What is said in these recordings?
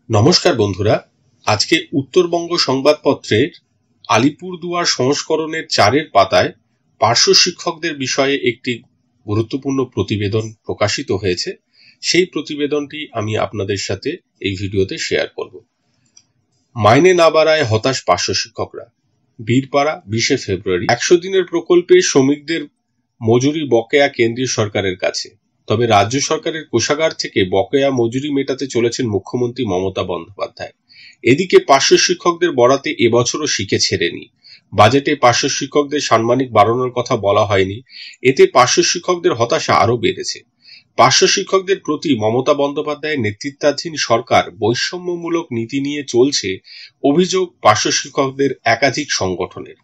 নমস্কার বন্ধুরা, আজকে উত্তরবঙ্গ সংবাদপত্রের আলিপুরদুয়ার সংস্করণের 4 পাতায় পার্শ্ব শিক্ষকদের বিষয়ে একটি গুরুত্বপূর্ণ প্রতিবেদন প্রকাশিত হয়েছে। সেই প্রতিবেদনটি আমি আপনাদের সাথে এই ভিডিওতে শেয়ার করব। মাইনে না বাড়ায় হতাশ পার্শ্ব শিক্ষকরা। বীরপাড়া 20 ফেব্রুয়ারি। 100 দিনের প্রকল্পে শ্রমিকদের মজুরি বকেয়া কেন্দ্রীয় সরকারের কাছে, তবে রাজ্য সরকারের কোষাগার থেকে বকেয়া মজুরি মেটাতে চলেছেন মুখ্যমন্ত্রী মমতা বন্দ্যোপাধ্যায়। এদিকে পার্শ্ব শিক্ষকদের বরাতে এবছরও শিখে ছেড়েনি। বাজেটে পার্শ্ব শিক্ষকদের সাম্মানিক বাড়ানোর কথা বলা হয়নি। এতে পার্শ্ব শিক্ষকদের হতাশা আরও বেড়েছে। পার্শ্ব শিক্ষকদের প্রতি মমতা বন্দ্যোপাধ্যায়ের নেতৃত্বাধীন সরকার বৈষম্যমূলক নীতি নিয়ে চলছে অভিযোগ পার্শ্ব শিক্ষকদের একাধিক সংগঠনের।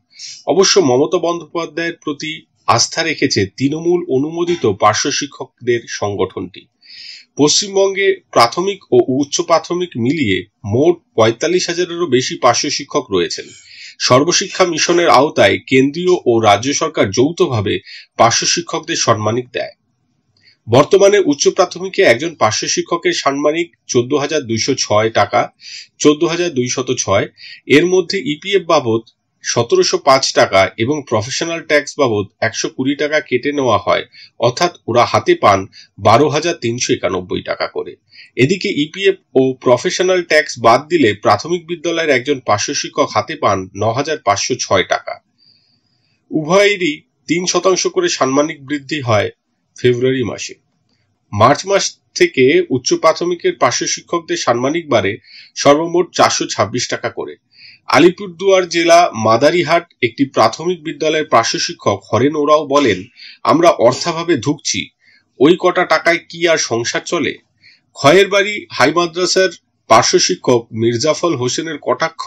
অবশ্য মমতা বন্দ্যোপাধ্যায়ের প্রতি আস্থা রেখেছে তৃণমূল অনুমোদিত পার্শ্ব শিক্ষকদের সংগঠনটি। পশ্চিমবঙ্গে প্রাথমিক ও উচ্চ প্রাথমিক মিলিয়ে মোট ৪৫,০০০-এরও বেশি পার্শ্ব শিক্ষক রয়েছেন। সর্বশিক্ষা মিশনের আওতায় কেন্দ্রীয় ও রাজ্য সরকার যৌথভাবে পার্শ্ব শিক্ষকদের সাম্মানিক দেয়। বর্তমানে উচ্চ প্রাথমিকে একজন পার্শ্ব শিক্ষকের সাম্মানিক ১৪,২০৬ টাকা, ১৪,২০৬। এর মধ্যে ইপিএফ বাবদ ১৭০৫ টাকা এবং প্রফেশনাল ট্যাক্স বাবদ ১২০ টাকা কেটে নেওয়া হয়, অর্থাৎ ওরা হাতে পান ১২,৩৯১ টাকা করে। এদিকে ইপিএফ ও প্রফেশনাল ট্যাক্স বাদ দিলে প্রাথমিক বিদ্যালয়ের একজন পার্শ্ব শিক্ষক হাতে পান ৯,৫০৬ টাকা। উভয়েরই ৩% করে সাম্মানিক বৃদ্ধি হয় ফেব্রুয়ারি মাসে। মার্চ মাস থেকে উচ্চ প্রাথমিকের পার্শ্ব শিক্ষকদের সাম্মানিক বাড়ে সর্বমোট ৪২৬ টাকা করে। আলিপুরদুয়ার জেলা মাদারিহাট একটি প্রাথমিক বিদ্যালয়ের পার্শ্ব শিক্ষক হরেন ওরাও বলেন, আমরা অর্থাভাবে ধুঁকছি, ওই কটা টাকায় কি আর সংসার চলে? খয়ের বাড়ি হাই মাদ্রাসার পার্শ্ব শিক্ষক মির্জাফর হোসেনের কটাক্ষ,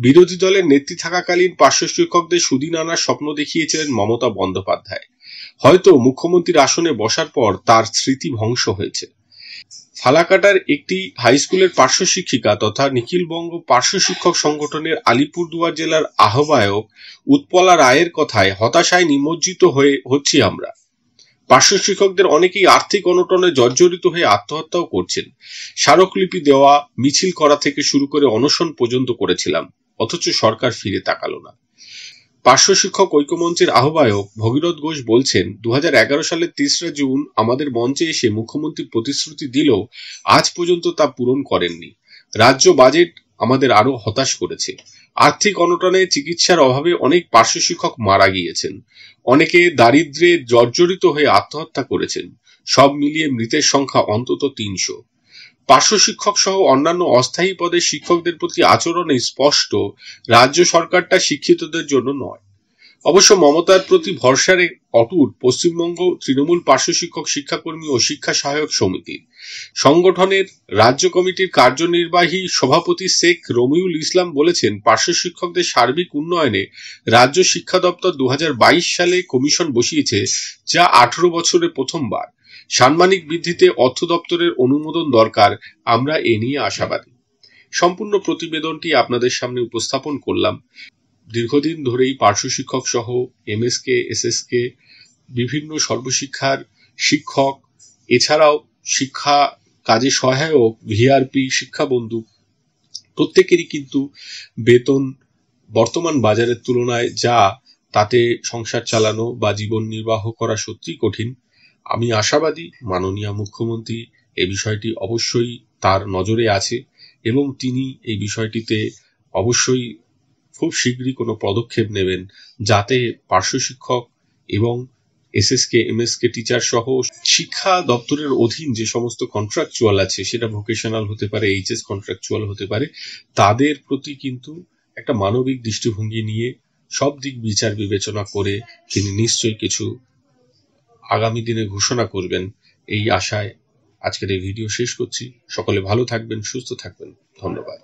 বিরোধী দলের নেত্রী থাকাকালীন পার্শ্ব শিক্ষকদের সুদিন আনার স্বপ্ন দেখিয়েছিলেন মমতা বন্দ্যোপাধ্যায়। হয়তো মুখ্যমন্ত্রীর আসনে বসার পর তার স্মৃতি ধ্বংস হয়েছে। ফালাকাটার একটি হাই স্কুলের পার্শ্ব শিক্ষিকা তথা নিখিলবঙ্গ পার্শ্ব শিক্ষক সংগঠনের আলিপুরদুয়ার জেলার আহ্বায়ক উৎপলা রায়ের কথায় হতাশায় নিমজ্জিত হচ্ছি আমরা। পার্শ্ব শিক্ষকদের অনেকেই আর্থিক অনটনে জর্জরিত হয়ে আত্মহত্যাও করছেন। স্মারকলিপি দেওয়া, মিছিল করা থেকে শুরু করে অনশন পর্যন্ত করেছিলাম, অথচ সরকার ফিরে তাকালো না। পার্শ্ব শিক্ষক ঐক্যমঞ্চের আহ্বায়ক ভগীরথ ঘোষ বলছেন, ২০১১ সালের ৩রা জুন আমাদের মঞ্চে এসে মুখ্যমন্ত্রী প্রতিশ্রুতি দিলেও আজ পর্যন্ত তা পূরণ করেননি। রাজ্য বাজেট আমাদের আরো হতাশ করেছে। আর্থিক অনটনে, চিকিৎসার অভাবে অনেক পার্শ্ব শিক্ষক মারা গিয়েছেন। অনেকে দারিদ্র্যে জর্জরিত হয়ে আত্মহত্যা করেছেন। সব মিলিয়ে মৃতের সংখ্যা অন্তত ৩০০। পার্শ্ব শিক্ষক সহ অন্যান্য অস্থায়ী পদের শিক্ষকদের প্রতি আচরণে স্পষ্ট রাজ্য সরকারটা শিক্ষিতদের জন্য নয়। অবশ্য মমতার প্রতি ভরসার অটুট পশ্চিমবঙ্গ তৃণমূল পার্শ্ব শিক্ষক শিক্ষাকর্মী ও শিক্ষা সহায়ক সমিতি সংগঠনের রাজ্য কমিটির কার্যনির্বাহী সভাপতি শেখ রমিউল ইসলাম বলেছেন, পার্শ্ব শিক্ষকদের সার্বিক উন্নয়নে রাজ্য শিক্ষা দপ্তর ২০২২ সালে কমিশন বসিয়েছে, যা ১৮ বছরে প্রথমবার। সাম্মানিক বৃদ্ধিতে অর্থ দপ্তরের অনুমোদন দরকার, আমরা এ নিয়ে আশাবাদী। সম্পূর্ণ প্রতিবেদনটি আপনাদের সামনে উপস্থাপন করলাম। দীর্ঘদিন ধরেই পার্শ্ব শিক্ষক সহ এমএসকে, এসএসকে, বিভিন্ন সর্বশিক্ষার শিক্ষক, এছাড়াও শিক্ষা কাজে সহায়ক, ভিআরপি, শিক্ষাবন্ধু প্রত্যেকেরই কিন্তু বেতন বর্তমান বাজারের তুলনায় যা, তাতে সংসার চালানো বা জীবন নির্বাহ করা সত্যিই কঠিন। আমি আশাবাদী মাননীয় মুখ্যমন্ত্রী এই বিষয়টি অবশ্যই তার নজরে আছে এবং তিনি এই বিষয়টিতে অবশ্যই খুব শীঘ্রই কোনো পদক্ষেপ নেবেন, যাতে পার্শ্ব শিক্ষক এবং এসএসকে, এমএসকে টিচার সহ শিক্ষা দপ্তরের অধীন যে সমস্ত কন্ট্রাকচুয়াল আছে, সেটা ভোকেশনাল হতে পারে, এইচএস কন্ট্রাকচুয়াল হতে পারে, তাদের প্রতি কিন্তু একটা মানবিক দৃষ্টিভঙ্গি নিয়ে সব দিক বিচার বিবেচনা করে তিনি নিশ্চয়ই কিছু আগামী দিনে ঘোষণা করবেন, এই আশায় আজকের এই ভিডিও শেষ করছি। সকলে ভালো থাকবেন, সুস্থ থাকবেন। ধন্যবাদ।